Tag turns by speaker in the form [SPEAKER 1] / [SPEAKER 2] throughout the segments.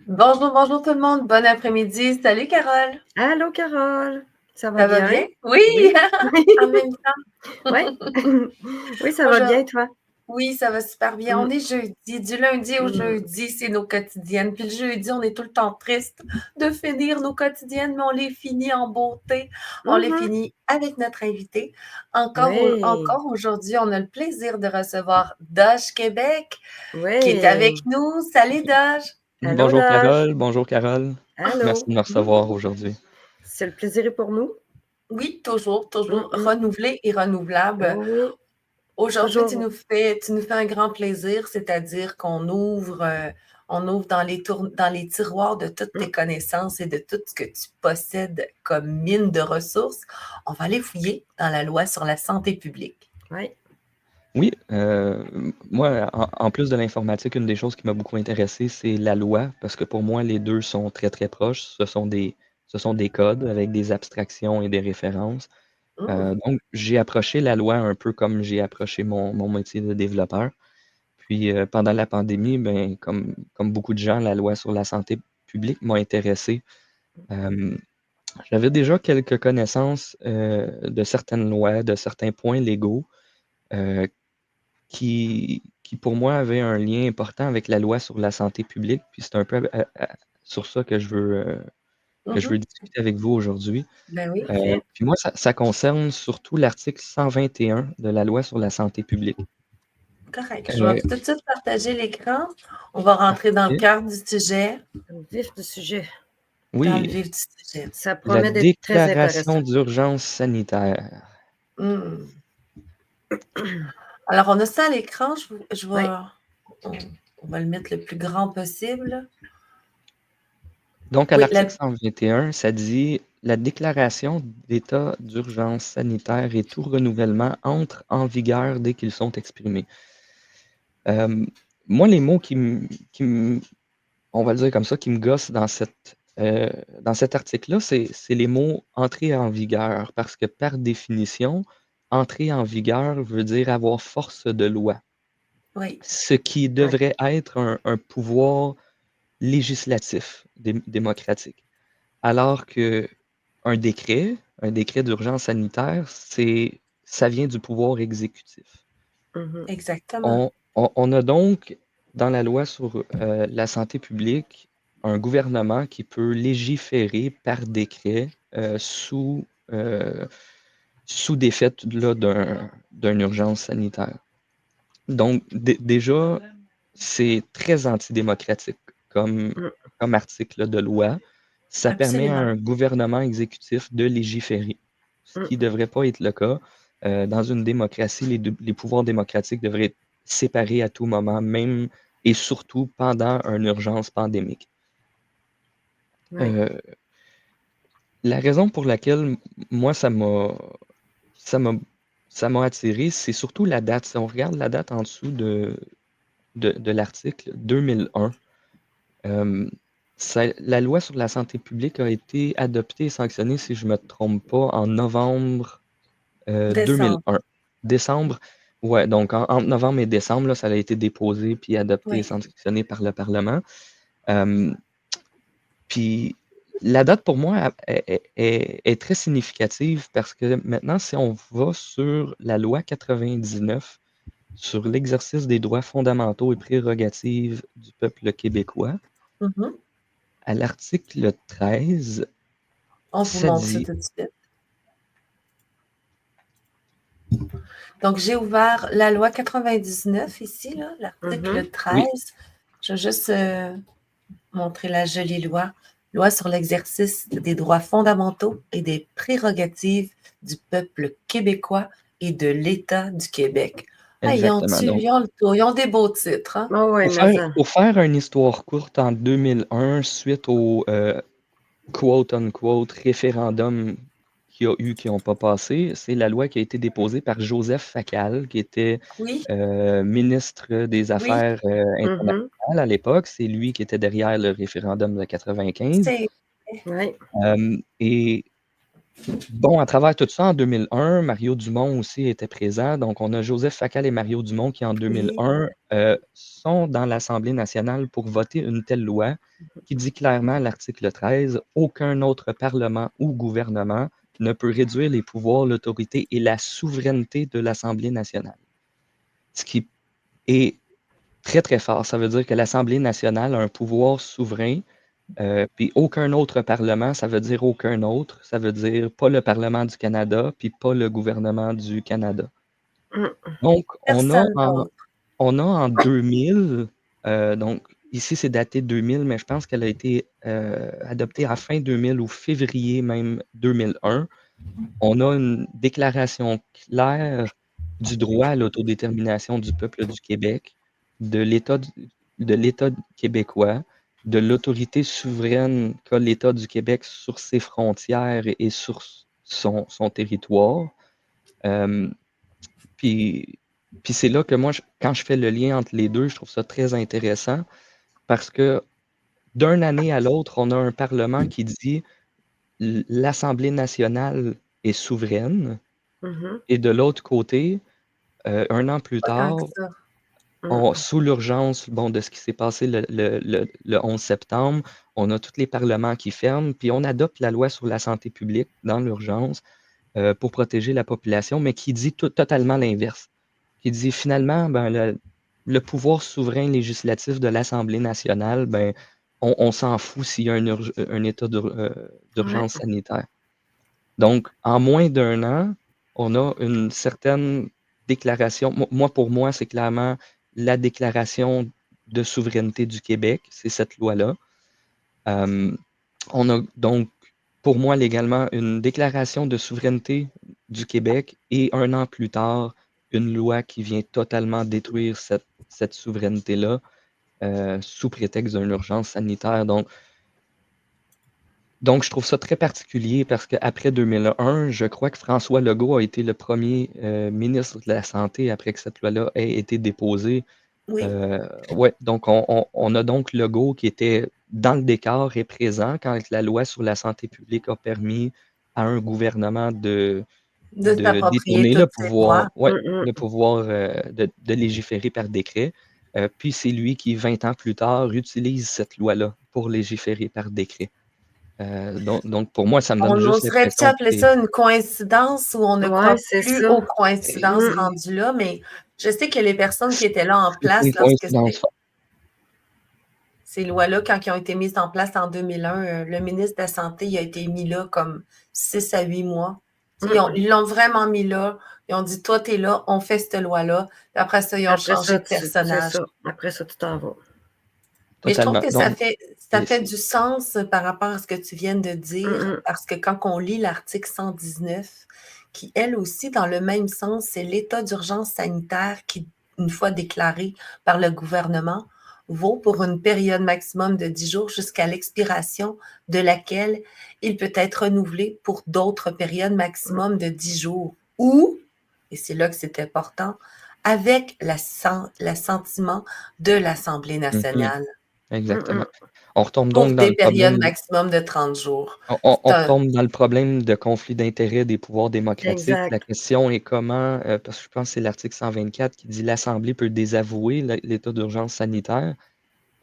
[SPEAKER 1] Bonjour, bonjour tout le monde. Bon après-midi. Salut Carole.
[SPEAKER 2] Allô Carole, ça va
[SPEAKER 1] Ça va
[SPEAKER 2] bien?
[SPEAKER 1] bien? Oui,
[SPEAKER 2] Oui, oui,
[SPEAKER 1] en même temps.
[SPEAKER 2] ouais. Oui, ça
[SPEAKER 1] Moi,
[SPEAKER 2] va
[SPEAKER 1] je...
[SPEAKER 2] bien, toi?
[SPEAKER 1] Oui, ça va super bien.
[SPEAKER 2] Mmh,
[SPEAKER 1] On est jeudi. Du lundi au
[SPEAKER 2] mmh.
[SPEAKER 1] jeudi, c'est nos quotidiennes. Puis le jeudi, on est tout le temps triste de finir nos quotidiennes, mais on les finit en beauté. On les
[SPEAKER 2] Mmh.
[SPEAKER 1] finit avec notre invité.
[SPEAKER 2] Oui,
[SPEAKER 1] Encore aujourd'hui, on a le plaisir de recevoir Doge Québec qui est avec
[SPEAKER 2] oui.
[SPEAKER 1] nous. Salut Doge.
[SPEAKER 2] Allô Loge,
[SPEAKER 3] Bonjour Carole. Merci
[SPEAKER 2] allô.
[SPEAKER 3] de me recevoir aujourd'hui.
[SPEAKER 2] C'est le plaisir est pour nous.
[SPEAKER 1] Oui, toujours, toujours
[SPEAKER 2] Mmh.
[SPEAKER 1] renouvelé et renouvelable.
[SPEAKER 2] Oui,
[SPEAKER 1] Aujourd'hui,
[SPEAKER 2] toujours.
[SPEAKER 1] tu nous fais un grand plaisir, c'est-à-dire on ouvre dans les tiroirs de toutes
[SPEAKER 2] Mmh,
[SPEAKER 1] tes connaissances et de tout ce que tu possèdes comme mine de ressources. On va aller fouiller dans la loi sur la santé publique.
[SPEAKER 2] oui.
[SPEAKER 3] Oui, moi, en plus de l'informatique, une des choses qui m'a beaucoup intéressé, c'est la loi, parce que pour moi, les deux sont très, très proches. Ce sont des codes avec des abstractions et des références.
[SPEAKER 1] Mmh,
[SPEAKER 3] Donc, j'ai approché la loi un peu comme j'ai approché mon métier de développeur. Puis, pendant la pandémie, ben, comme beaucoup de gens, la loi sur la santé publique m'a intéressé. Euh, J'avais déjà quelques connaissances de certaines lois, de certains points légaux euh, qui, pour moi, avaient un lien important avec la loi sur la santé publique. Puis c'est un peu sur ça que je veux
[SPEAKER 1] mmh.
[SPEAKER 3] discuter avec vous aujourd'hui.
[SPEAKER 1] Ben oui,
[SPEAKER 2] Parfait.
[SPEAKER 3] Puis moi, ça concerne surtout l'article 121 de la loi sur la santé publique.
[SPEAKER 1] correct. Je vais
[SPEAKER 3] Euh,
[SPEAKER 1] tout de suite partager l'écran. On va rentrer dans le
[SPEAKER 3] Parfait.
[SPEAKER 1] cœur du sujet,
[SPEAKER 2] Le vif du sujet.
[SPEAKER 1] dans le
[SPEAKER 3] Oui,
[SPEAKER 1] vif du sujet.
[SPEAKER 2] Ça
[SPEAKER 3] la
[SPEAKER 2] promet d'être très
[SPEAKER 3] déclaration
[SPEAKER 2] intéressant.
[SPEAKER 3] d'urgence sanitaire.
[SPEAKER 1] Mmh. Alors, on a ça à l'écran.
[SPEAKER 2] Oui.
[SPEAKER 1] On, on va le mettre le plus grand possible.
[SPEAKER 3] Donc, à
[SPEAKER 1] Oui,
[SPEAKER 3] l'article 121, ça dit la déclaration d'état d'urgence sanitaire et tout renouvellement entrent en vigueur dès qu'ils sont exprimés. Euh, Moi, les mots on va le dire comme ça, qui me gossent dans cet article-là, c'est les mots entrer en vigueur, parce que par définition, entrer en vigueur veut dire avoir force de loi,
[SPEAKER 1] oui,
[SPEAKER 3] ce qui
[SPEAKER 2] Oui.
[SPEAKER 3] devrait être un pouvoir législatif démocratique. Alors que un décret d'urgence sanitaire, ça vient du pouvoir exécutif.
[SPEAKER 2] Mhm.
[SPEAKER 1] exactement.
[SPEAKER 3] On a donc dans la loi sur la santé publique un gouvernement qui peut légiférer par décret euh, sous des faits là, d'une urgence sanitaire. Donc, déjà, c'est très antidémocratique comme,
[SPEAKER 2] Mm.
[SPEAKER 3] comme article là, de loi. Ça permet à
[SPEAKER 1] Absolument.
[SPEAKER 3] un gouvernement exécutif de légiférer, ce
[SPEAKER 2] Mm.
[SPEAKER 3] qui ne devrait pas être le cas. Dans une démocratie, les pouvoirs démocratiques devraient être séparés à tout moment, même et surtout pendant une urgence pandémique.
[SPEAKER 2] Oui.
[SPEAKER 3] Euh, la raison pour laquelle moi, ça m'a, ça m'a attiré, c'est surtout la date. Si on regarde la date en dessous de l'article 2001. Euh, la loi sur la santé publique a été adoptée et sanctionnée, si je ne me trompe pas, en novembre
[SPEAKER 1] Décembre.
[SPEAKER 3] 2001. Décembre, ouais, donc entre novembre et décembre, là, ça a été déposé puis adopté et
[SPEAKER 1] Oui.
[SPEAKER 3] sanctionné par le Parlement. Euh, Puis la date pour moi est très significative parce que maintenant, si on va sur la loi 99 sur l'exercice des droits fondamentaux et prérogatives du peuple québécois,
[SPEAKER 1] Mhm.
[SPEAKER 3] à l'article 13,
[SPEAKER 1] On vous
[SPEAKER 3] ça
[SPEAKER 1] montre ça
[SPEAKER 3] dit,
[SPEAKER 1] tout de suite. Donc, j'ai ouvert la loi 99 ici, là,
[SPEAKER 2] Mhm.
[SPEAKER 1] l'article
[SPEAKER 3] oui,
[SPEAKER 1] 13. Je vais juste montrer la jolie loi. Loi sur l'exercice des droits fondamentaux et des prérogatives du peuple québécois et de l'État du Québec. Ah,
[SPEAKER 3] exactement. Donc,
[SPEAKER 1] ils ont le tour. Ils ont des beaux titres, hein?
[SPEAKER 2] Oh oui, mais ça.
[SPEAKER 3] pour faire une histoire courte, en 2001, suite au quote-unquote référendum qu'il y a eu qui n'ont pas passé, c'est la loi qui a été déposée par Joseph Facal, qui était
[SPEAKER 1] Oui,
[SPEAKER 3] ministre des
[SPEAKER 1] oui,
[SPEAKER 3] Affaires
[SPEAKER 2] Mhm.
[SPEAKER 3] internationales à l'époque. C'est lui qui était derrière le référendum de 95.
[SPEAKER 1] c'est
[SPEAKER 2] Oui.
[SPEAKER 3] Et Bon, à travers tout ça, en 2001, Mario Dumont aussi était présent. Donc, on a Joseph Facal et Mario Dumont qui, en
[SPEAKER 1] Oui.
[SPEAKER 3] 2001, sont dans l'Assemblée nationale pour voter une telle loi qui dit clairement à l'article 13, aucun autre parlement ou gouvernement ne peut réduire les pouvoirs, l'autorité et la souveraineté de l'Assemblée nationale. Ce qui est très, très fort. Ça veut dire que l'Assemblée nationale a un pouvoir souverain, puis aucun autre parlement, ça veut dire aucun autre. Ça veut dire pas le Parlement du Canada, puis pas le gouvernement du Canada.
[SPEAKER 2] Mmh.
[SPEAKER 3] Donc,
[SPEAKER 1] Personne d'autre.
[SPEAKER 3] on a en 2000, donc ici c'est daté 2000, mais je pense qu'elle a été adoptée à fin 2000 ou février même 2001. On a une déclaration claire du droit à l'autodétermination du peuple du Québec, de l'État québécois, de l'autorité souveraine qu'a l'État du Québec sur ses frontières et sur son territoire. Euh, puis, puis c'est là que moi, quand je fais le lien entre les deux, je trouve ça très intéressant parce que d'une année à l'autre, on a un Parlement qui dit l'Assemblée nationale est souveraine.
[SPEAKER 2] Mmh.
[SPEAKER 3] Et de l'autre côté, un an plus
[SPEAKER 1] Pas tant que
[SPEAKER 3] tard,
[SPEAKER 1] ça.
[SPEAKER 2] Mmh.
[SPEAKER 3] sous l'urgence bon, de ce qui s'est passé le 11 septembre, on a tous les parlements qui ferment, puis on adopte la loi sur la santé publique dans l'urgence pour protéger la population, mais qui dit totalement l'inverse, qui dit finalement, ben, le pouvoir souverain législatif de l'Assemblée nationale, ben, on s'en fout s'il y a un état
[SPEAKER 2] Ouais.
[SPEAKER 3] d'urgence sanitaire. Donc, en moins d'un an, on a une certaine déclaration. Moi, pour moi, c'est clairement la déclaration de souveraineté du Québec, c'est cette loi-là. Euh, on a donc, pour moi, légalement, une déclaration de souveraineté du Québec et un an plus tard, une loi qui vient totalement détruire cette souveraineté-là sous prétexte d'une urgence sanitaire. Donc, je trouve ça très particulier parce qu'après 2001, je crois que François Legault a été le premier ministre de la Santé après que cette loi-là ait été déposée.
[SPEAKER 1] Oui.
[SPEAKER 3] Ouais, donc on a donc Legault qui était dans le décor et présent quand la loi sur la santé publique a permis à un gouvernement
[SPEAKER 1] De
[SPEAKER 3] de
[SPEAKER 1] s'approprier
[SPEAKER 3] détourner
[SPEAKER 1] tous ses droits.
[SPEAKER 3] ouais,
[SPEAKER 2] Mmh
[SPEAKER 3] le
[SPEAKER 2] mh.
[SPEAKER 3] pouvoir de légiférer par décret. Puis c'est lui qui, 20 ans plus tard, utilise cette loi-là pour légiférer par décret. Donc, pour moi, ça me donne
[SPEAKER 1] On
[SPEAKER 3] juste
[SPEAKER 1] oserait-tu
[SPEAKER 3] l'impression que
[SPEAKER 1] appeler
[SPEAKER 3] c'est
[SPEAKER 1] ça une coïncidence ou on ne
[SPEAKER 2] Ouais,
[SPEAKER 1] croit
[SPEAKER 2] c'est
[SPEAKER 1] plus
[SPEAKER 2] ça.
[SPEAKER 1] aux coïncidences
[SPEAKER 2] Mmh.
[SPEAKER 3] c'est
[SPEAKER 1] rendues là, mais je sais que les personnes qui étaient là en
[SPEAKER 3] c'est
[SPEAKER 1] place
[SPEAKER 3] une
[SPEAKER 1] lorsque
[SPEAKER 3] coïncidence forte.
[SPEAKER 1] ces lois-là, quand ils ont été mises en place en 2001, le ministre de la Santé, il a été mis là comme 6 à 8 mois. Tu sais,
[SPEAKER 2] Mmh.
[SPEAKER 1] ils l'ont vraiment mis là. Ils ont dit, toi, t'es là, on fait cette loi-là. Puis après ça, ils ont
[SPEAKER 2] Après
[SPEAKER 1] changé
[SPEAKER 2] ça,
[SPEAKER 1] de
[SPEAKER 2] c'est
[SPEAKER 1] personnage.
[SPEAKER 2] ça. Après ça, tu t'en vas.
[SPEAKER 1] Mais je trouve
[SPEAKER 3] Totalement.
[SPEAKER 1] que
[SPEAKER 3] Donc,
[SPEAKER 1] ça
[SPEAKER 3] c'est
[SPEAKER 1] fait du sens par rapport à ce que tu viens de dire,
[SPEAKER 2] Mmh mh.
[SPEAKER 1] parce que quand on lit l'article 119, qui, elle aussi, dans le même sens, c'est l'état d'urgence sanitaire qui, une fois déclaré par le gouvernement, vaut pour une période maximum de 10 jours jusqu'à l'expiration de laquelle il peut être renouvelé pour d'autres périodes
[SPEAKER 2] Mmh.
[SPEAKER 1] maximum de 10 jours. Ou, et c'est là que c'est important, avec l'assentiment de l'Assemblée
[SPEAKER 3] mhm,
[SPEAKER 1] nationale.
[SPEAKER 2] Mmh
[SPEAKER 3] exactement.
[SPEAKER 2] mh.
[SPEAKER 3] On retombe
[SPEAKER 1] Pour
[SPEAKER 3] donc dans
[SPEAKER 1] des
[SPEAKER 3] le
[SPEAKER 1] périodes
[SPEAKER 3] problème,
[SPEAKER 1] maximum de 30 jours.
[SPEAKER 3] on
[SPEAKER 1] C'est un
[SPEAKER 3] retombe dans le problème de conflit d'intérêts des pouvoirs démocratiques. La
[SPEAKER 2] Exact.
[SPEAKER 3] question est comment, parce que je pense que c'est l'article 124 qui dit l'Assemblée peut désavouer l'état d'urgence sanitaire.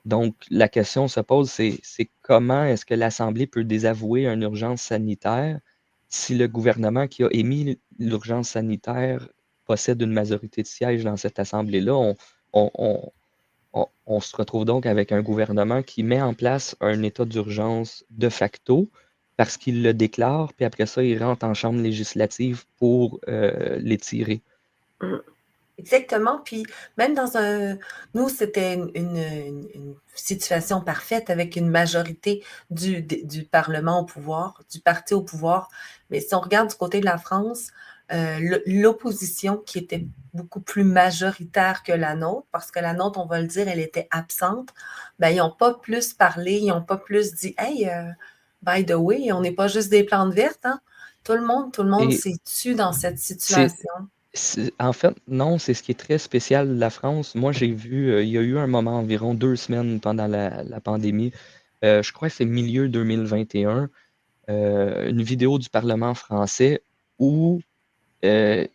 [SPEAKER 3] Donc, la question se pose, c'est comment est-ce que l'Assemblée peut désavouer une urgence sanitaire si le gouvernement qui a émis l'urgence sanitaire possède une majorité de sièges dans cette Assemblée-là? On- on- on se retrouve donc avec un gouvernement qui met en place un état d'urgence de facto parce qu'il le déclare, puis après ça, il rentre en chambre législative pour l'étirer.
[SPEAKER 2] Mmh.
[SPEAKER 1] exactement, puis même dans un nous, c'était une situation parfaite avec une majorité du parlement au pouvoir, du parti au pouvoir. Mais si on regarde du côté de la France, l'opposition qui était beaucoup plus majoritaire que la nôtre, parce que la nôtre, on va le dire, elle était absente, ben, ils n'ont pas plus parlé, ils n'ont pas plus dit: «Hey, by the way, on n'est pas juste des plantes vertes, hein». Tout le monde
[SPEAKER 3] Et
[SPEAKER 1] s'est tu dans cette
[SPEAKER 3] c'est
[SPEAKER 1] situation.
[SPEAKER 3] En fait, non, c'est ce qui est très spécial de la France. Moi, j'ai vu, il y a eu un moment, environ 2 semaines pendant la pandémie, je crois que c'est milieu 2021, une vidéo du Parlement français où euh,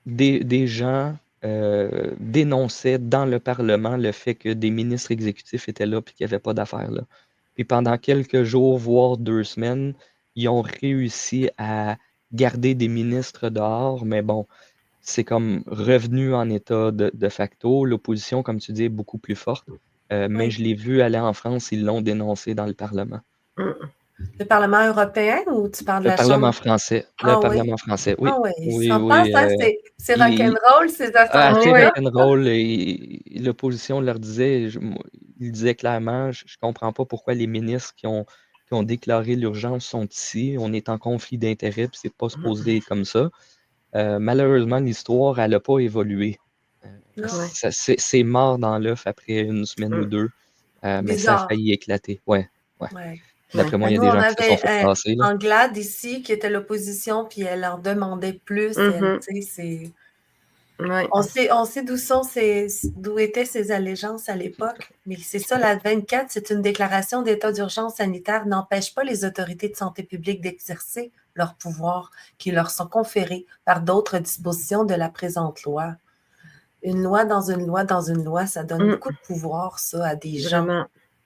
[SPEAKER 3] des gens dénonçaient dans le Parlement le fait que des ministres exécutifs étaient là et qu'il n'y avait pas d'affaires là. Puis pendant quelques jours, voire 2 semaines, ils ont réussi à garder des ministres dehors, mais bon, c'est comme revenu en état de facto. L'opposition, comme tu dis, est beaucoup plus forte. Mais
[SPEAKER 1] Oui.
[SPEAKER 3] je l'ai vu aller en France, ils l'ont dénoncé dans le Parlement.
[SPEAKER 1] Le Parlement européen ou tu parles de
[SPEAKER 3] Le
[SPEAKER 1] la
[SPEAKER 3] Parlement
[SPEAKER 1] Chambre?
[SPEAKER 3] français. Le
[SPEAKER 1] Ah oui?
[SPEAKER 3] Parlement français, oui.
[SPEAKER 1] Ah oui,
[SPEAKER 3] Oui,
[SPEAKER 1] ça passe,
[SPEAKER 3] oui.
[SPEAKER 1] hein? C'est
[SPEAKER 3] Il,
[SPEAKER 1] rock'n'roll, ces
[SPEAKER 3] assez
[SPEAKER 1] affaires-là.
[SPEAKER 3] rock'n'roll. Et l'opposition leur disait, il disait clairement, je comprends pas pourquoi les ministres qui ont déclaré l'urgence sont ici. On est en conflit d'intérêts, puis c'est pas supposé être comme ça. Malheureusement, l'histoire, elle n'a pas évolué.
[SPEAKER 1] Non?
[SPEAKER 3] C'est mort dans l'œuf après une semaine ou deux, mais ça a
[SPEAKER 1] Bizarre.
[SPEAKER 3] failli éclater. Ouais, ouais.
[SPEAKER 1] Ouais.
[SPEAKER 3] D'après moi,
[SPEAKER 1] Ben,
[SPEAKER 3] il y a
[SPEAKER 1] nous,
[SPEAKER 3] des
[SPEAKER 1] on
[SPEAKER 3] gens qui se sont
[SPEAKER 1] avait
[SPEAKER 3] fait passer, là.
[SPEAKER 1] Anglade ici qui était l'opposition, puis elle en demandait plus. Elle, tu sais, c'est...
[SPEAKER 2] Ouais.
[SPEAKER 1] On sait d'où étaient ses allégeances à l'époque, mais c'est ça, la 24, c'est une déclaration d'état d'urgence sanitaire, n'empêche pas les autorités de santé publique d'exercer leurs pouvoirs qui leur sont conférés par d'autres dispositions de la présente loi. Une loi dans une loi dans une loi, ça donne beaucoup de pouvoir, ça, à des gens
[SPEAKER 2] Vraiment.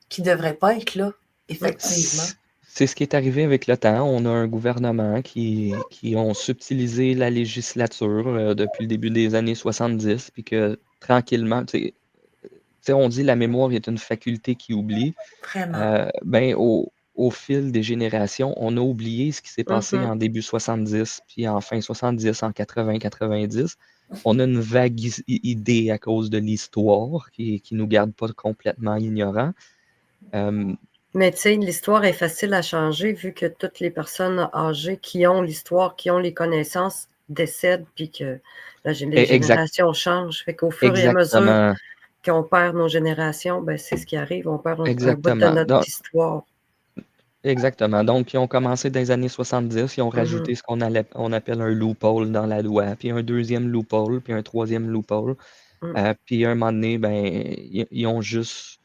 [SPEAKER 1] qui ne devraient pas être là, effectivement.
[SPEAKER 3] C'est ce qui est arrivé avec le temps. On a un gouvernement qui ont subtilisé la législature depuis le début des années 70, puis que tranquillement, tu sais, on dit la mémoire est une faculté qui oublie.
[SPEAKER 1] Vraiment.
[SPEAKER 3] Ben, au fil des générations, on a oublié ce qui s'est passé en début 70, puis en fin 70, en 80, 90. On a une vague idée à cause de l'histoire qui nous garde pas complètement ignorants.
[SPEAKER 2] Mais tu sais, l'histoire est facile à changer vu que toutes les personnes âgées qui ont l'histoire, qui ont les connaissances, décèdent, puis que les générations changent. Fait qu'au fur et à mesure
[SPEAKER 3] Exactement.
[SPEAKER 2] qu'on perd nos générations, ben, c'est ce qui arrive. On perd un bout de
[SPEAKER 3] Exactement.
[SPEAKER 2] notre histoire.
[SPEAKER 3] Exactement. Donc, ils ont commencé dans les années 70, ils ont rajouté ce on appelle un loophole dans la loi, puis un deuxième loophole, puis un troisième loophole. Puis à un moment donné, ben, ils ont juste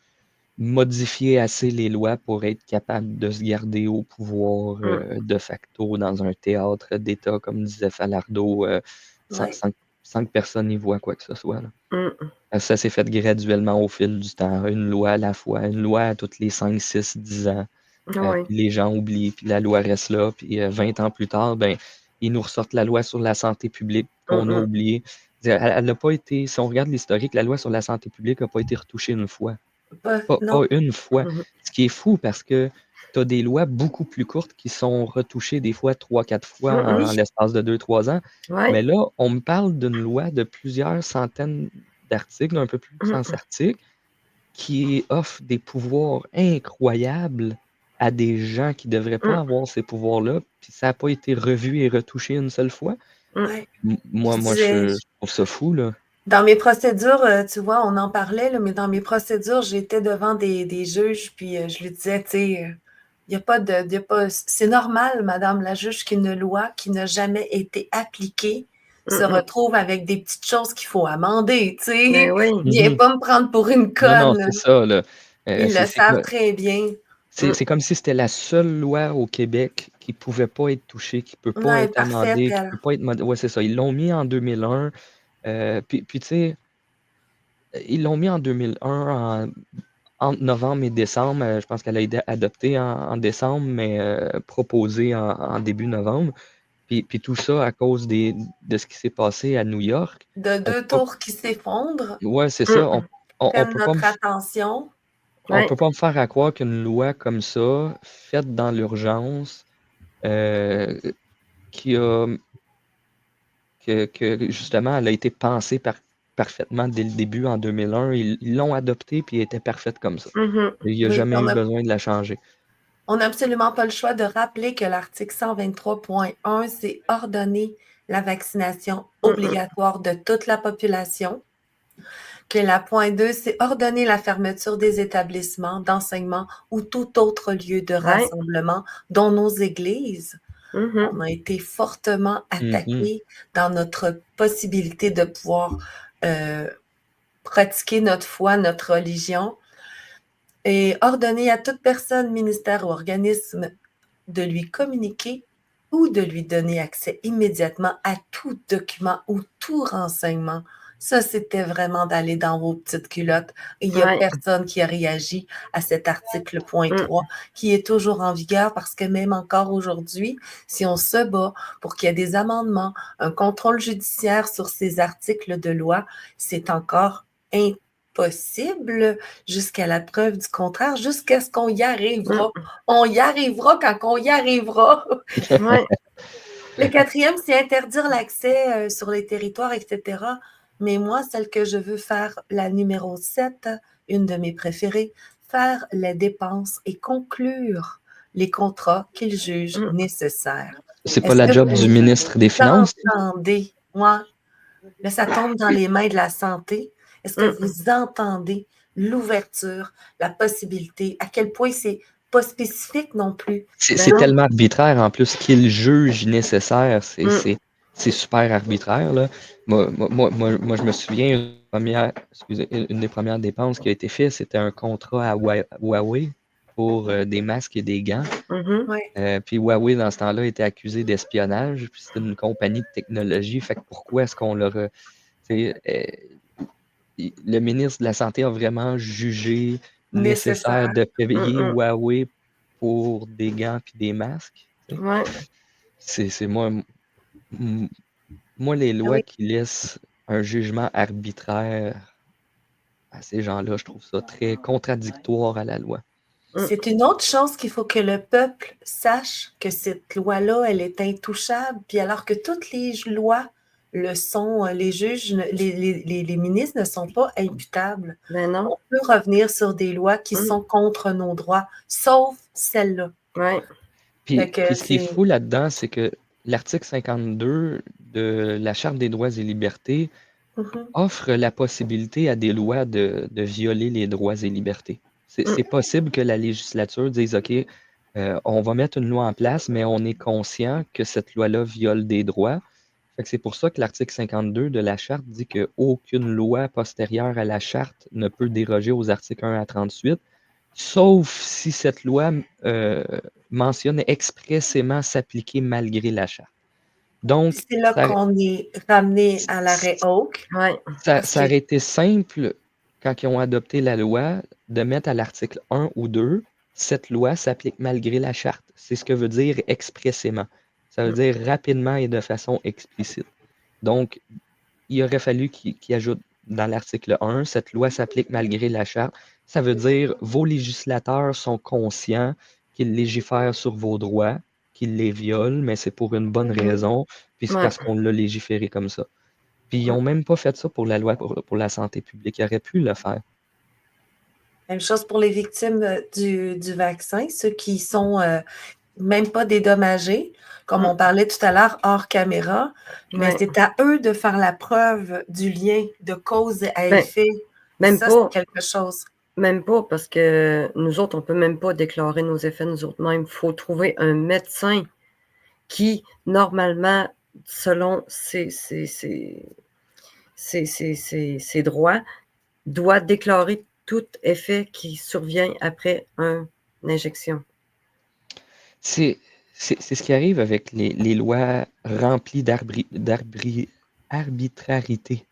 [SPEAKER 3] modifié assez les lois pour être capable de se garder au pouvoir de facto dans un théâtre d'État, comme disait Falardeau, sans,
[SPEAKER 1] Ouais.
[SPEAKER 3] sans que personne n'y voit quoi que ce soit, là. Ça s'est fait graduellement au fil du temps, une loi à la fois, une loi à toutes les 5, 6, 10 ans.
[SPEAKER 2] Oui.
[SPEAKER 3] Puis les gens oublient, puis la loi reste là. Puis 20 ans plus tard, ben, ils nous ressortent la loi sur la santé publique qu'on a oubliée. Elle n'a pas été, si on regarde l'historique, la loi sur la santé publique n'a pas été retouchée une fois. Pas
[SPEAKER 1] Non.
[SPEAKER 3] une fois. Ce qui est fou parce que tu as des lois beaucoup plus courtes qui sont retouchées des fois 3, 4 fois en l'espace de 2, 3 ans.
[SPEAKER 2] Ouais.
[SPEAKER 3] Mais là, on me parle d'une loi de plusieurs centaines d'articles, un peu plus de 100 articles, qui offre des pouvoirs incroyables à des gens qui ne devraient pas avoir ces pouvoirs-là, puis ça n'a pas été revu et retouché une seule fois.
[SPEAKER 1] Ouais.
[SPEAKER 3] Moi, je trouve ça fou, là.
[SPEAKER 1] Dans mes procédures, tu vois, on en parlait, là, mais dans mes procédures, j'étais devant des juges, puis je lui disais, tu sais, il y a pas c'est normal, madame la juge, qu'une loi qui n'a jamais été appliquée se retrouve avec des petites choses qu'il faut amender, tu sais.
[SPEAKER 2] Ben oui.
[SPEAKER 1] Viens pas me prendre pour une
[SPEAKER 3] Non,
[SPEAKER 1] conne.
[SPEAKER 3] c'est ça, là.
[SPEAKER 1] Ils le savent très bien.
[SPEAKER 3] C'est comme si c'était la seule loi au Québec qui pouvait pas être touchée, qui peut pas
[SPEAKER 1] Ouais,
[SPEAKER 3] être
[SPEAKER 1] parfaite,
[SPEAKER 3] amendée, qui
[SPEAKER 1] elle.
[SPEAKER 3] peut pas être ouais, c'est ça. Ils l'ont mis en 2001. Puis tu sais, ils l'ont mis en 2001 entre novembre et décembre. Je pense qu'elle a été adoptée en décembre, mais proposée en début novembre. Puis tout ça à cause de ce qui s'est passé à New York.
[SPEAKER 1] De
[SPEAKER 3] On peut
[SPEAKER 1] deux
[SPEAKER 3] pas,
[SPEAKER 1] tours qui s'effondrent,
[SPEAKER 3] ouais, c'est ça. On
[SPEAKER 1] prennent
[SPEAKER 3] peut pas
[SPEAKER 1] notre attention.
[SPEAKER 3] on peut pas me faire à croire qu'une loi comme ça, faite dans l'urgence, euh, qui a que justement, elle a été pensée parfaitement dès le début en 2001. Ils l'ont adoptée puis elle était parfaite comme ça. Il n'y a
[SPEAKER 1] Oui,
[SPEAKER 3] jamais eu besoin de la changer.
[SPEAKER 1] on n'a absolument pas le choix de rappeler que l'article 123.1, c'est ordonner la vaccination obligatoire de toute la population. Que la point 2, c'est ordonner la fermeture des établissements d'enseignement ou tout autre lieu de rassemblement, dont nos églises. On a été fortement attaqués dans notre possibilité de pouvoir pratiquer notre foi, notre religion, et ordonner à toute personne, ministère ou organisme de lui communiquer ou de lui donner accès immédiatement à tout document ou tout renseignement. Ça, c'était vraiment d'aller dans vos petites culottes. Il n'y a personne qui a réagi à cet article point 3 qui est toujours en vigueur parce que même encore aujourd'hui, si on se bat pour qu'il y ait des amendements, un contrôle judiciaire sur ces articles de loi, c'est encore impossible jusqu'à la preuve du contraire, jusqu'à ce qu'on y arrivera. On y arrivera quand on y arrivera. Le 4e, c'est interdire l'accès sur les territoires, etc. Mais moi, celle que je veux faire, la numéro 7, une de mes préférées, faire les dépenses et conclure les contrats qu'il juge nécessaires.
[SPEAKER 3] C'est pas la job du ministre des Finances?
[SPEAKER 1] Entendez, moi, là, ça tombe dans les mains de la santé. Est-ce que vous entendez l'ouverture, la possibilité, à quel point c'est pas spécifique non plus?
[SPEAKER 3] C'est tellement arbitraire en plus qu'il juge nécessaire. C'est super arbitraire, là. Moi, je me souviens, une des premières dépenses qui a été faite, c'était un contrat à Huawei pour des masques et des gants. Puis Huawei, dans ce temps-là, était accusé d'espionnage. Puis c'était une compagnie de technologie. Fait que pourquoi est-ce qu'on leur... le ministre de la Santé a vraiment jugé nécessaire de payer Huawei pour des gants puis des masques. C'est moi, les lois qui laissent un jugement arbitraire à ces gens-là, je trouve ça très contradictoire à la loi.
[SPEAKER 1] C'est une autre chose qu'il faut que le peuple sache, que cette loi-là, elle est intouchable, puis alors que toutes les lois le sont, les juges, les ministres ne sont pas imputables. On peut revenir sur des lois qui sont contre nos droits, sauf celle-là.
[SPEAKER 3] Puis ce qui est fou là-dedans, c'est que l'article 52 de la Charte des droits et libertés offre la possibilité à des lois de violer les droits et libertés. C'est possible que la législature dise, OK, on va mettre une loi en place, mais on est conscient que cette loi-là viole des droits. C'est pour ça que l'article 52 de la Charte dit qu'aucune loi postérieure à la Charte ne peut déroger aux articles 1 à 38, sauf si cette loi mentionne expressément s'appliquer malgré la Charte. Donc,
[SPEAKER 1] c'est là qu'on est ramené à l'arrêt Oak.
[SPEAKER 3] Ça aurait été simple, quand ils ont adopté la loi, de mettre à l'article 1 ou 2, cette loi s'applique malgré la Charte. C'est ce que veut dire expressément. Ça veut dire rapidement et de façon explicite. Donc, il aurait fallu qu'ils ajoutent dans l'article 1, cette loi s'applique malgré la Charte. Ça veut dire vos législateurs sont conscients qu'ils légifèrent sur vos droits, qu'ils les violent, mais c'est pour une bonne raison, puis c'est parce qu'on l'a légiféré comme ça. Puis ils n'ont même pas fait ça pour la loi pour la santé publique. Ils auraient pu le faire.
[SPEAKER 1] Même chose pour les victimes du vaccin, ceux qui sont même pas dédommagés, comme on parlait tout à l'heure hors caméra, mais c'est à eux de faire la preuve du lien de cause à effet.
[SPEAKER 2] Même
[SPEAKER 1] ça,
[SPEAKER 2] pas,
[SPEAKER 1] c'est quelque chose.
[SPEAKER 2] Même pas, parce que nous autres, on ne peut même pas déclarer nos effets nous autres mêmes. Il faut trouver un médecin qui, normalement, selon ses droits, doit déclarer tout effet qui survient après une injection.
[SPEAKER 3] C'est ce qui arrive avec les lois remplies d'arbitrarité.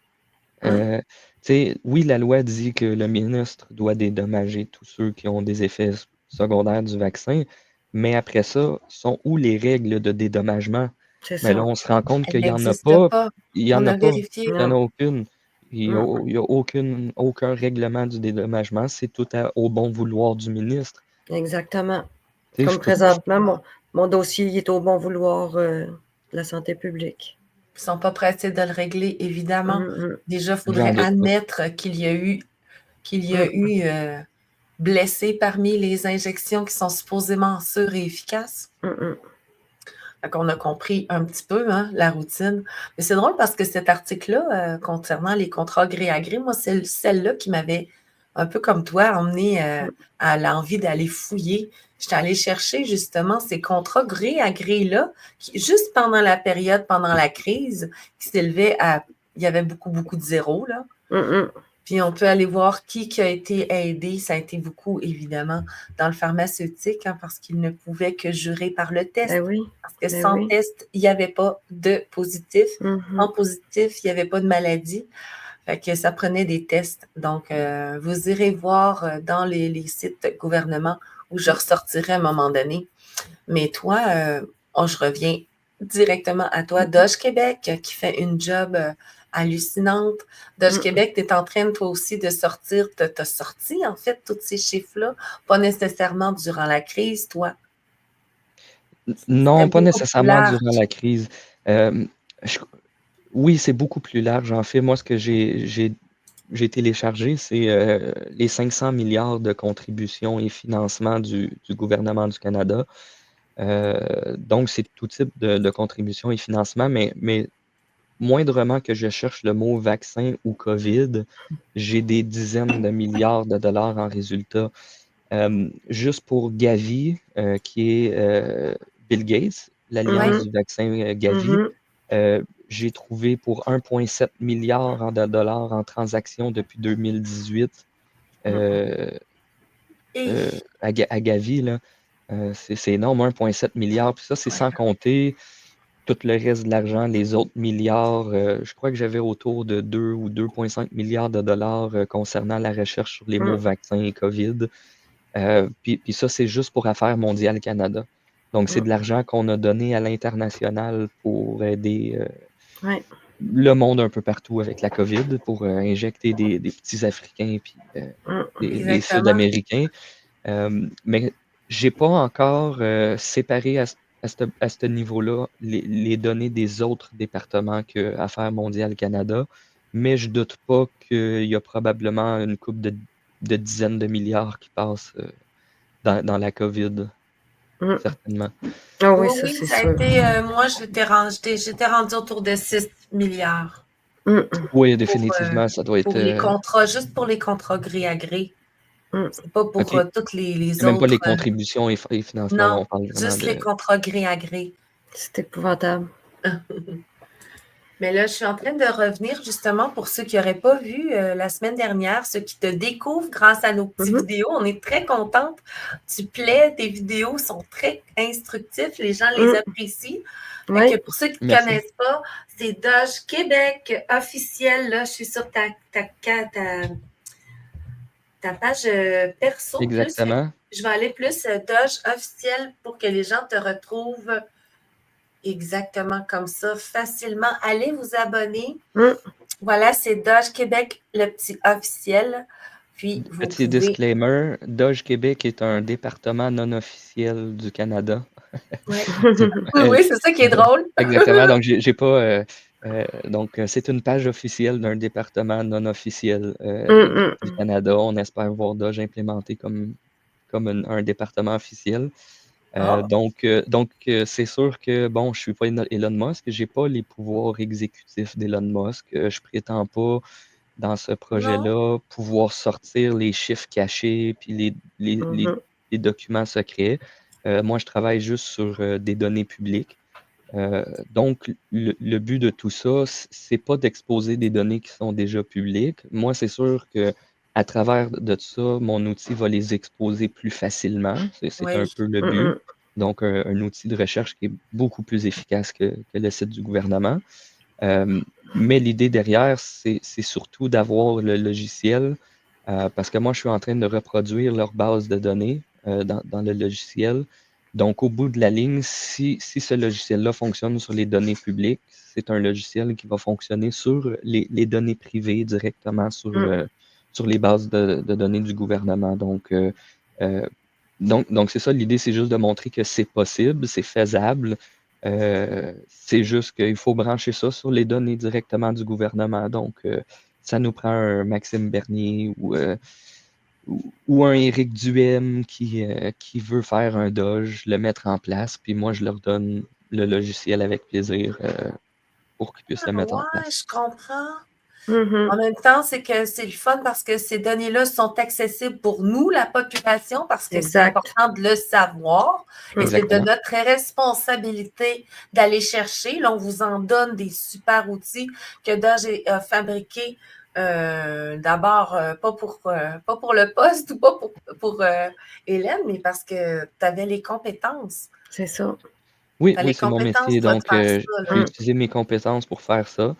[SPEAKER 3] Oui, la loi dit que le ministre doit dédommager tous ceux qui ont des effets secondaires du vaccin, mais après ça, sont où les règles de dédommagement? Mais là, on se rend compte qu'il n'y en a pas. Il n'y en a pas. Il n'y en a aucune. Il n'y a aucun règlement du dédommagement. C'est tout au bon vouloir du ministre.
[SPEAKER 2] Exactement. Comme présentement, mon dossier est au bon vouloir de la santé publique.
[SPEAKER 1] Ils ne sont pas pressés de le régler, évidemment. Déjà, il faudrait admettre qu'il y a eu blessés parmi les injections qui sont supposément sûres et efficaces. Donc, on a compris un petit peu la routine. Mais c'est drôle parce que cet article-là, concernant les contrats gré à gré, moi, c'est celle-là qui m'avait un peu comme toi emmené à l'envie d'aller fouiller. J'étais allée chercher justement ces contrats gré à gré-là, juste pendant la période, pendant la crise, qui s'élevaient à... Il y avait beaucoup, beaucoup de zéros, là. Puis on peut aller voir qui a été aidé. Ça a été beaucoup, évidemment, dans le pharmaceutique, parce qu'ils ne pouvaient que jurer par le test.
[SPEAKER 2] Ben oui.
[SPEAKER 1] Parce que sans test, il n'y avait pas de positif. Sans positif, il n'y avait pas de maladie. Fait que ça prenait des tests. Donc, vous irez voir dans les sites gouvernement où je ressortirai à un moment donné. Mais toi, je reviens directement à toi. Doge Québec qui fait une job hallucinante. Doge Québec, tu es en train, toi aussi, de sortir. Tu as sorti, en fait, tous ces chiffres-là. Pas nécessairement durant la crise, toi.
[SPEAKER 3] Non, pas nécessairement durant la crise. Oui, c'est beaucoup plus large. En fait, moi, ce que j'ai téléchargé, c'est les 500 milliards de contributions et financements du gouvernement du Canada. Donc, c'est tout type de contributions et financements, mais moindrement que je cherche le mot vaccin ou COVID, j'ai des dizaines de milliards de dollars en résultats. Juste pour Gavi, qui est Bill Gates, l'alliance du vaccin Gavi, j'ai trouvé pour 1,7 milliard de dollars en transactions depuis 2018 à Gavi. Là. C'est énorme, 1,7 milliard. Puis ça, c'est sans compter tout le reste de l'argent, les autres milliards. Je crois que j'avais autour de 2 ou 2,5 milliards de dollars concernant la recherche sur les mots vaccins et COVID. Puis ça, c'est juste pour Affaires mondiales Canada. Donc, c'est de l'argent qu'on a donné à l'international pour aider le monde un peu partout avec la COVID, pour injecter des petits Africains puis des Sud-Américains. Mais j'ai pas encore séparé à ce niveau-là les données des autres départements que Affaires mondiales Canada, mais je doute pas qu'il y a probablement une couple de dizaines de milliards qui passent dans la COVID, certainement.
[SPEAKER 2] Ah oui,
[SPEAKER 1] oui,
[SPEAKER 2] ça,
[SPEAKER 1] ça a été, moi, j'étais rendue autour de 6 milliards.
[SPEAKER 3] Oui, définitivement, ça doit être...
[SPEAKER 1] Pour les contrats, juste pour les contrats gré à gré. C'est pas pour toutes les autres.
[SPEAKER 3] Même pas les contributions et financements,
[SPEAKER 1] non,
[SPEAKER 3] on parle vraiment
[SPEAKER 1] juste les contrats gré à gré.
[SPEAKER 2] C'est épouvantable.
[SPEAKER 1] Mais là, je suis en train de revenir justement pour ceux qui n'auraient pas vu la semaine dernière, ceux qui te découvrent grâce à nos petites vidéos. On est très contente. Tu plais, tes vidéos sont très instructives. Les gens les apprécient. Que pour ceux qui ne connaissent pas, c'est Doge Québec officiel. Là, je suis sur ta page perso.
[SPEAKER 3] Exactement.
[SPEAKER 1] Je vais aller plus Doge officiel pour que les gens te retrouvent exactement comme ça, facilement. Allez vous abonner. Voilà, c'est Doge Québec, le petit officiel. Puis,
[SPEAKER 3] petit disclaimer, Doge Québec est un département non officiel du Canada.
[SPEAKER 1] Ouais. Oui, c'est ça qui est drôle.
[SPEAKER 3] Exactement, donc j'ai pas... donc, c'est une page officielle d'un département non officiel du Canada. On espère voir Doge implémenté comme un département officiel. Donc, c'est sûr que, bon, je suis pas Elon Musk, j'ai pas les pouvoirs exécutifs d'Elon Musk. Je prétends pas, dans ce projet-là, pouvoir sortir les chiffres cachés puis les documents secrets. Moi, je travaille juste sur des données publiques. Donc, le but de tout ça, c'est pas d'exposer des données qui sont déjà publiques. Moi, c'est sûr que à travers de ça, mon outil va les exposer plus facilement. C'est un peu le but. Donc, un outil de recherche qui est beaucoup plus efficace que le site du gouvernement. Mais l'idée derrière, c'est surtout d'avoir le logiciel, parce que moi, je suis en train de reproduire leur base de données dans le logiciel. Donc, au bout de la ligne, si ce logiciel-là fonctionne sur les données publiques, c'est un logiciel qui va fonctionner sur les données privées directement sur les bases de données du gouvernement. Donc, c'est ça, l'idée, c'est juste de montrer que c'est possible, c'est faisable. C'est juste qu'il faut brancher ça sur les données directement du gouvernement. Donc, ça nous prend un Maxime Bernier ou un Éric Duhem qui veut faire un Doge, le mettre en place, puis moi, je leur donne le logiciel avec plaisir pour qu'ils puissent le mettre en place.
[SPEAKER 1] Oui, je comprends. En même temps, c'est que c'est le fun parce que ces données-là sont accessibles pour nous, la population, parce que c'est important de le savoir. Et c'est de notre responsabilité d'aller chercher. Là, on vous en donne des super outils que Doge a fabriqués D'abord, pas pour le poste ou pas pour Hélène, mais parce que tu avais les compétences.
[SPEAKER 2] C'est ça.
[SPEAKER 3] Oui,
[SPEAKER 1] Tu as les
[SPEAKER 3] c'est mon
[SPEAKER 1] compétences,
[SPEAKER 3] métier,
[SPEAKER 1] toi, de
[SPEAKER 3] donc
[SPEAKER 1] faire ça,
[SPEAKER 3] j'ai
[SPEAKER 1] là.
[SPEAKER 3] utilisé mes compétences pour faire ça.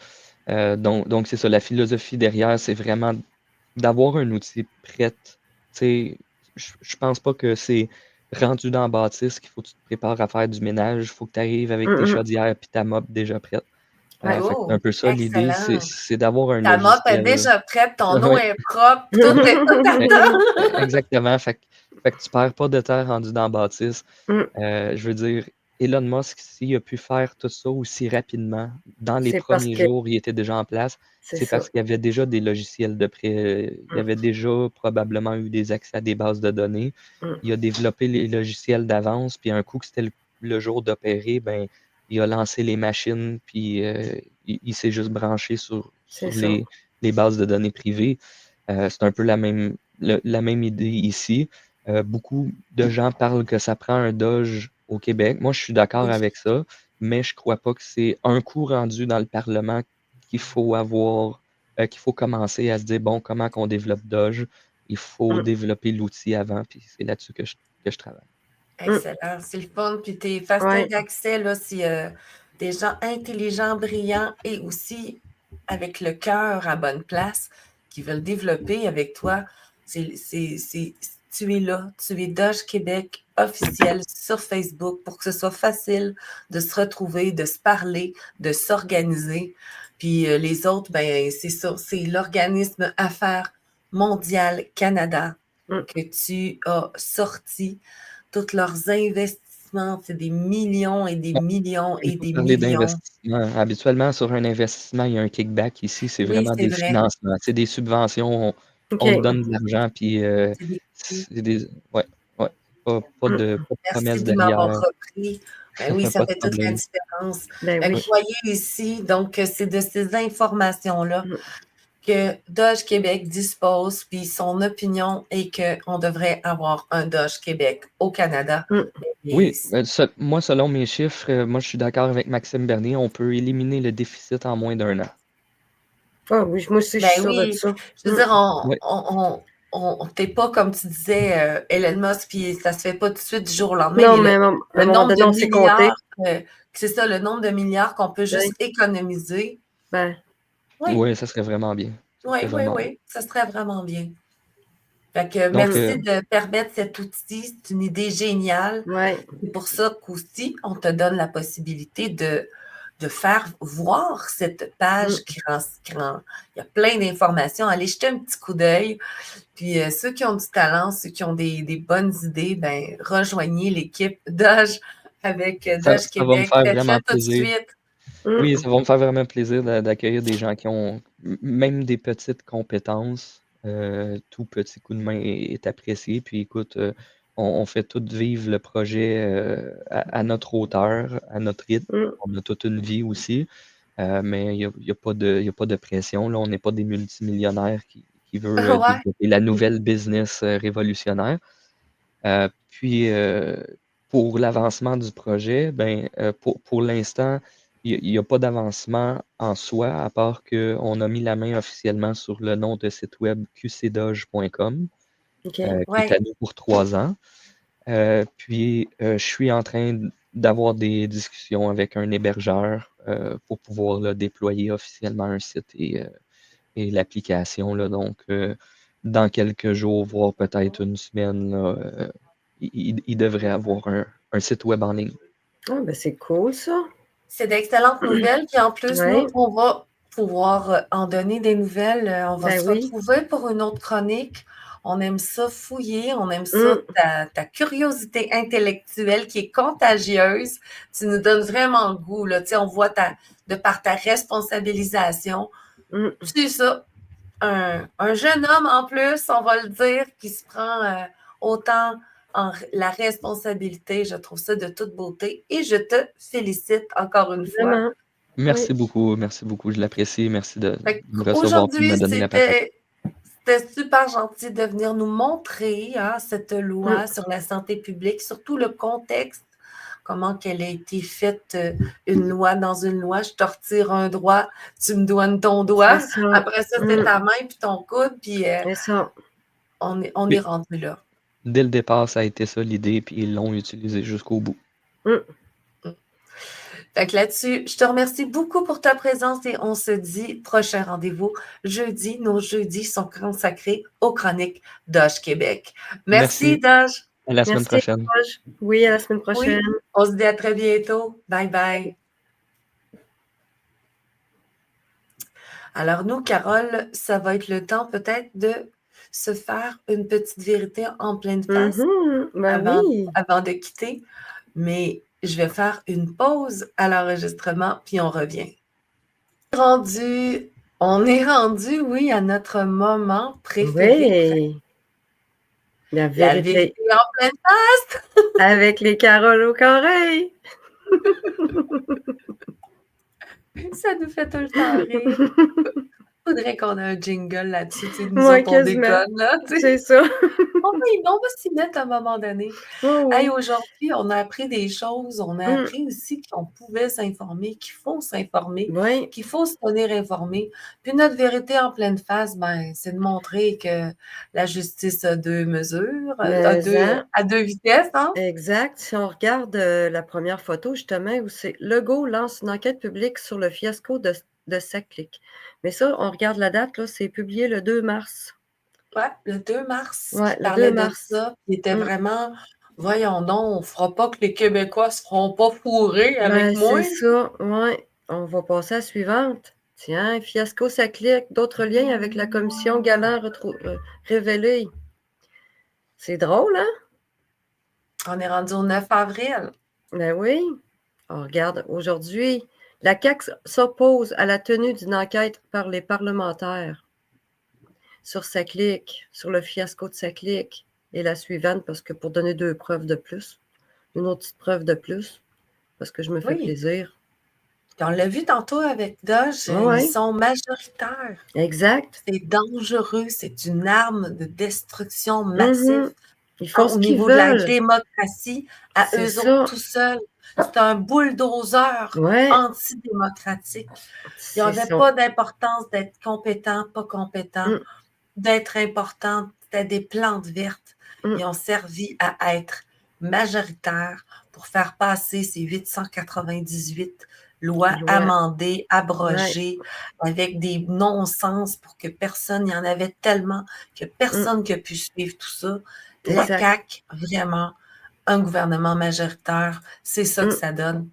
[SPEAKER 3] Donc c'est ça, la philosophie derrière, c'est vraiment d'avoir un outil prêt. Tu sais, je pense pas que c'est rendu dans la bâtisse qu'il faut que tu te prépares à faire du ménage. Il faut que tu arrives avec tes chaudières puis ta mop déjà prête.
[SPEAKER 2] Ouais.
[SPEAKER 3] Fait que c'est un
[SPEAKER 1] Oh,
[SPEAKER 3] peu ça l'idée,
[SPEAKER 1] excellent.
[SPEAKER 3] c'est d'avoir un
[SPEAKER 1] Ta mop est
[SPEAKER 3] logiciel.
[SPEAKER 1] déjà prête, ton eau
[SPEAKER 3] Ouais,
[SPEAKER 1] est propre, tout
[SPEAKER 3] e-
[SPEAKER 1] attend.
[SPEAKER 3] exactement. Fait que tu perds pas de terre rendu dans la bâtisse. Je veux dire, Elon Musk, s'il a pu faire tout ça aussi rapidement, dans les
[SPEAKER 2] C'est parce
[SPEAKER 3] premiers
[SPEAKER 2] que
[SPEAKER 3] jours, il était déjà en place,
[SPEAKER 2] c'est
[SPEAKER 3] c'est
[SPEAKER 2] ça.
[SPEAKER 3] parce qu'il y avait déjà des logiciels de prêt. Il y avait déjà probablement eu des accès à des bases de données. Il a développé les logiciels d'avance, puis un coup que c'était le jour d'opérer, ben, il a lancé les machines, puis il s'est juste branché sur
[SPEAKER 2] C'est ça.
[SPEAKER 3] les bases de données privées. C'est un peu la même idée ici. Beaucoup de gens parlent que ça prend un Doge au Québec. Moi, je suis d'accord avec ça, mais je crois pas que c'est un coup rendu dans le Parlement qu'il faut avoir, qu'il faut commencer à se dire, bon, comment qu'on développe Doge? Il faut développer l'outil avant, puis c'est là-dessus que je travaille.
[SPEAKER 1] Excellent, c'est le fun. Puis t'es facile
[SPEAKER 2] Ouais.
[SPEAKER 1] d'accès, là, si des gens intelligents, brillants et aussi avec le cœur à bonne place qui veulent développer avec toi. Tu es là, tu es Doge Québec officiel sur Facebook pour que ce soit facile de se retrouver, de se parler, de s'organiser. Puis les autres, ben, c'est ça, c'est l'organisme Affaires mondiales Canada que tu as sorti. Tous leurs investissements, c'est des millions et des millions
[SPEAKER 3] Il
[SPEAKER 1] et
[SPEAKER 3] faut
[SPEAKER 1] des
[SPEAKER 3] parler
[SPEAKER 1] millions.
[SPEAKER 3] d'investissement. Habituellement, sur un investissement, il y a un kickback. Ici, c'est
[SPEAKER 1] Oui,
[SPEAKER 3] vraiment
[SPEAKER 1] c'est
[SPEAKER 3] des
[SPEAKER 1] vrai.
[SPEAKER 3] financements. C'est des subventions. On te
[SPEAKER 2] OK.
[SPEAKER 3] donne de l'argent, puis
[SPEAKER 1] C'est des
[SPEAKER 3] c'est des. Ouais, ouais. Pas de
[SPEAKER 1] Merci
[SPEAKER 3] promesses
[SPEAKER 1] de m'avoir
[SPEAKER 3] derrière.
[SPEAKER 1] repris. Ben oui, ça
[SPEAKER 3] Pas de
[SPEAKER 1] fait toute la
[SPEAKER 3] problème.
[SPEAKER 1] différence.
[SPEAKER 2] Ben
[SPEAKER 1] Fait que
[SPEAKER 2] oui.
[SPEAKER 3] Ouais.
[SPEAKER 1] voyez ici, donc c'est de ces informations-là que Doge Québec dispose, puis son opinion est qu'on devrait avoir un Doge Québec au Canada. Et
[SPEAKER 3] Oui, moi, selon mes chiffres, moi, je suis d'accord avec Maxime Bernier. On peut éliminer le déficit en moins d'un an.
[SPEAKER 2] Ah oui, moi aussi, je suis
[SPEAKER 1] ben
[SPEAKER 2] sûre de
[SPEAKER 1] oui,
[SPEAKER 2] ça.
[SPEAKER 1] je veux dire,
[SPEAKER 3] Oui,
[SPEAKER 1] t'es pas comme tu disais, Elon Musk, puis ça se fait pas tout de suite du jour au lendemain,
[SPEAKER 2] Non,
[SPEAKER 1] mais
[SPEAKER 2] mais à
[SPEAKER 1] le
[SPEAKER 2] un moment
[SPEAKER 1] nombre
[SPEAKER 2] donné,
[SPEAKER 1] de
[SPEAKER 2] on s'est compté.
[SPEAKER 1] milliards, c'est ça, le nombre de milliards qu'on peut
[SPEAKER 2] Oui.
[SPEAKER 1] juste économiser.
[SPEAKER 2] Ben,
[SPEAKER 1] Oui,
[SPEAKER 3] oui, ça serait vraiment bien. Ça
[SPEAKER 1] oui,
[SPEAKER 3] serait
[SPEAKER 1] oui,
[SPEAKER 3] vraiment bien.
[SPEAKER 1] oui, ça serait vraiment bien. Fait que
[SPEAKER 3] Donc,
[SPEAKER 1] merci de permettre cet outil, c'est une idée géniale.
[SPEAKER 2] ouais.
[SPEAKER 1] C'est pour ça qu'aussi, on te donne la possibilité de faire voir cette page il y a plein d'informations. Allez jeter un petit coup d'œil. Puis ceux qui ont du talent, ceux qui ont des bonnes idées, ben rejoignez l'équipe Doge avec Doge
[SPEAKER 3] ça va me
[SPEAKER 1] Québec.
[SPEAKER 3] faire
[SPEAKER 1] Faites-le
[SPEAKER 3] vraiment
[SPEAKER 1] tout de
[SPEAKER 3] plaisir.
[SPEAKER 1] suite.
[SPEAKER 3] Oui, ça va me faire vraiment plaisir d'accueillir des gens qui ont même des petites compétences. Tout petit coup de main est apprécié. Puis écoute, on fait tout vivre le projet à notre hauteur, à notre rythme. On a toute une vie aussi, mais il y a pas de pression. Là, on n'est pas des multimillionnaires qui veulent
[SPEAKER 1] Ouais.
[SPEAKER 3] développer la nouvelle business révolutionnaire. Puis, pour l'avancement du projet, ben, pour l'instant, il y a pas d'avancement en soi, à part qu'on a mis la main officiellement sur le nom de site web qcdoge.com,
[SPEAKER 2] OK.
[SPEAKER 3] qui est à
[SPEAKER 1] Ouais.
[SPEAKER 3] nous pour 3 ans. Puis, je suis en train d'avoir des discussions avec un hébergeur pour pouvoir là, déployer officiellement un site et l'application. Là. Donc, dans quelques jours, voire peut-être une semaine, là, il devrait avoir un site web en ligne.
[SPEAKER 2] Ah, ben c'est cool, ça.
[SPEAKER 1] C'est d'excellentes nouvelles. Puis en plus,
[SPEAKER 2] Oui.
[SPEAKER 1] nous, on va pouvoir en donner des nouvelles. On va
[SPEAKER 2] Ben
[SPEAKER 1] se
[SPEAKER 2] oui.
[SPEAKER 1] retrouver pour une autre chronique. On aime ça fouiller, on aime ça, ta curiosité intellectuelle qui est contagieuse. Tu nous donnes vraiment le goût, là. Tu sais, on voit de par ta responsabilisation. Tu sais ça, un jeune homme en plus, on va le dire, qui se prend autant la responsabilité. Je trouve ça de toute beauté et je te félicite encore une fois.
[SPEAKER 2] Vraiment.
[SPEAKER 3] Merci beaucoup, je l'apprécie. Merci de me recevoir et de
[SPEAKER 1] Aujourd'hui,
[SPEAKER 3] me donner la parole.
[SPEAKER 1] c'était super gentil de venir nous montrer cette loi sur la santé publique, surtout le contexte comment qu'elle a été faite, une loi dans une loi. Je te retire un doigt, tu me donnes ton doigt.
[SPEAKER 2] C'est ça.
[SPEAKER 1] Après ça, c'est ta main puis ton coude, puis
[SPEAKER 2] C'est ça.
[SPEAKER 1] on est
[SPEAKER 3] Oui.
[SPEAKER 1] rendu là.
[SPEAKER 3] Dès le départ, ça a été ça l'idée, puis ils l'ont utilisé jusqu'au bout.
[SPEAKER 1] Fait que là-dessus, je te remercie beaucoup pour ta présence et on se dit prochain rendez-vous jeudi. Nos jeudis sont consacrés aux chroniques Doge Québec. Merci, Doge.
[SPEAKER 3] À la semaine
[SPEAKER 2] Merci,
[SPEAKER 3] prochaine.
[SPEAKER 2] Doge. Oui, à la semaine prochaine.
[SPEAKER 1] Oui, on se dit à très bientôt. Bye bye. Alors nous, Carole, ça va être le temps peut-être de se faire une petite vérité en pleine face avant de quitter. Mais je vais faire une pause à l'enregistrement, puis on revient. On est rendu, oui, à notre moment préféré.
[SPEAKER 2] Oui. La
[SPEAKER 1] vérité en pleine face.
[SPEAKER 2] Avec les Caroles aux oreilles.
[SPEAKER 1] Ça nous fait tout le temps rire. Faudrait qu'on ait un jingle là-dessus, tu sais, nous
[SPEAKER 2] Ouais,
[SPEAKER 1] autres, on déconne, là, tu sais.
[SPEAKER 2] C'est ça.
[SPEAKER 1] On va s'y mettre à un moment donné.
[SPEAKER 2] Oh, oui.
[SPEAKER 1] Hey, aujourd'hui, on a appris des choses. On a appris aussi qu'on pouvait s'informer, qu'il faut s'informer, qu'il faut se tenir informé. Puis notre vérité en pleine face, ben, c'est de montrer que la justice a deux mesures, à deux vitesses. Hein?
[SPEAKER 2] Exact. Si on regarde la première photo, justement, où c'est Legault lance une enquête publique sur le fiasco de SACLIC. Mais ça, on regarde la date, là, c'est publié le 2 mars.
[SPEAKER 1] Oui, le 2 mars.
[SPEAKER 2] Ouais,
[SPEAKER 1] il parlait de ça. Il était vraiment, voyons donc, on ne fera pas que les Québécois ne se feront pas fourrer avec moi.
[SPEAKER 2] C'est ça, oui. On va passer à la suivante. Tiens, fiasco SACLIC, d'autres liens avec la commission Galland révélés. C'est drôle, hein?
[SPEAKER 1] On est rendu au 9 avril.
[SPEAKER 2] Ben oui. On regarde aujourd'hui. La CAQ s'oppose à la tenue d'une enquête par les parlementaires sur SACLIC, sur le fiasco de SACLIC. Et la suivante, parce que pour donner deux preuves de plus, une autre petite preuve de plus, parce que je me fais plaisir.
[SPEAKER 1] Puis on l'a vu tantôt avec Doge, ils sont majoritaires.
[SPEAKER 2] Exact.
[SPEAKER 1] C'est dangereux, c'est une arme de destruction massive.
[SPEAKER 2] Ils font ce qu'ils
[SPEAKER 1] veulent. Au niveau de la démocratie, à eux autres tout seuls. C'est un bulldozer antidémocratique. Il n'y avait pas d'importance d'être compétent, pas compétent, d'être important, c'était des plantes vertes. Ils ont servi à être majoritaires pour faire passer ces 898 lois amendées, abrogées, avec des non-sens pour que personne, il y en avait tellement que personne qui a pu suivre tout ça. La CAQ, vraiment, un gouvernement majoritaire, c'est ça que ça donne.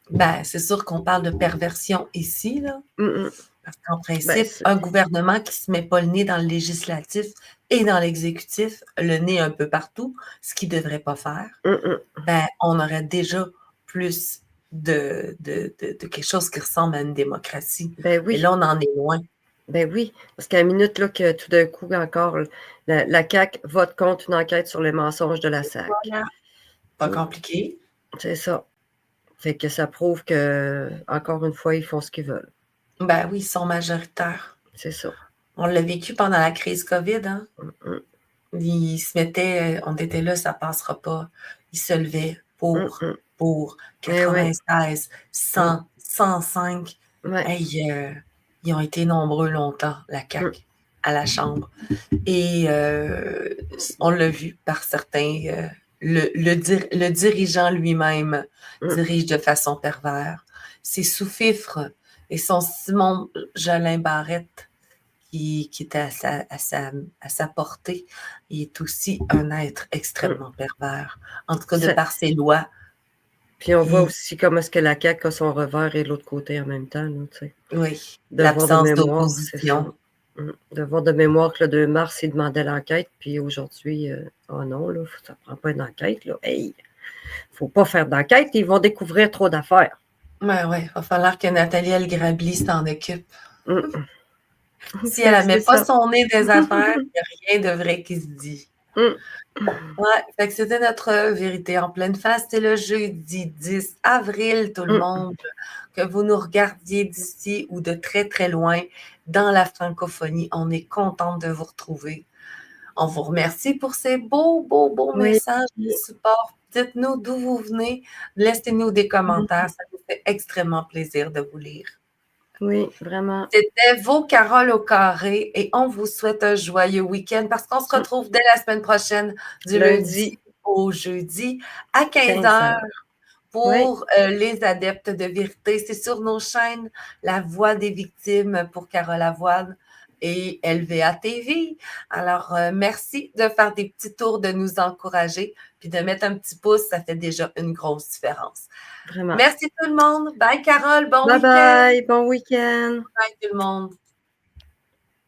[SPEAKER 1] Ben, c'est sûr qu'on parle de perversion ici, là. Parce qu'en principe, un gouvernement qui ne se met pas le nez dans le législatif et dans l'exécutif, le nez un peu partout, ce qu'il ne devrait pas faire, ben, on aurait déjà plus de quelque chose qui ressemble à une démocratie.
[SPEAKER 2] Ben oui.
[SPEAKER 1] Et là, on en est loin.
[SPEAKER 2] Ben oui, parce qu'à la minute là, que tout d'un coup, encore, la CAQ vote contre une enquête sur les mensonges de la SAC.
[SPEAKER 1] Voilà. Pas compliqué.
[SPEAKER 2] C'est ça. Fait que ça prouve que, encore une fois, ils font ce qu'ils veulent.
[SPEAKER 1] Ben oui, ils sont majoritaires.
[SPEAKER 2] C'est ça.
[SPEAKER 1] On l'a vécu pendant la crise COVID, hein? Ils se mettaient, on était là, ça passera pas. Ils se levaient pour 96, 100, 105. Hey, ils ont été nombreux longtemps, la CAQ, à la Chambre. Et on l'a vu par certains. Le dirigeant lui-même dirige de façon pervers. C'est sous-fifre et son Simon Jolin Barrette, qui est à sa portée, il est aussi un être extrêmement pervers. En tout cas, de par ses lois.
[SPEAKER 2] Puis on voit aussi comment est-ce que la CAQ a son revers et l'autre côté en même temps. Là,
[SPEAKER 1] oui, l'absence d'opposition.
[SPEAKER 2] Devoir de mémoire que le 2 mars, il demandait l'enquête, puis aujourd'hui, oh non, là, ça ne prend pas une enquête. Là. Hey, faut pas faire d'enquête, ils vont découvrir trop d'affaires.
[SPEAKER 1] Oui, il va falloir que Nathalie El-Grabli s'en occupe. Si elle ne met pas son nez des affaires, il n'y a rien de vrai qui se dit. Fait que c'était notre vérité en pleine face. C'était le jeudi 10 avril, tout le monde. Que vous nous regardiez d'ici ou de très, très loin dans la francophonie. On est contente de vous retrouver. On vous remercie pour ces beaux messages de support Dites-nous d'où vous venez. Laissez-nous des commentaires. Ça nous fait extrêmement plaisir de vous lire.
[SPEAKER 2] Oui, vraiment.
[SPEAKER 1] C'était vos Carole au carré et on vous souhaite un joyeux week-end parce qu'on se retrouve dès la semaine prochaine, du lundi au jeudi à 15h pour les adeptes de vérité. C'est sur nos chaînes La Voix des victimes pour Carole Avoine et LVA TV. Alors, merci de faire des petits tours, de nous encourager, puis de mettre un petit pouce, ça fait déjà une grosse différence.
[SPEAKER 2] Vraiment.
[SPEAKER 1] Merci tout le monde. Bye Carole, bon week-end.
[SPEAKER 2] Bye bye, bon week-end.
[SPEAKER 1] Bye tout le monde.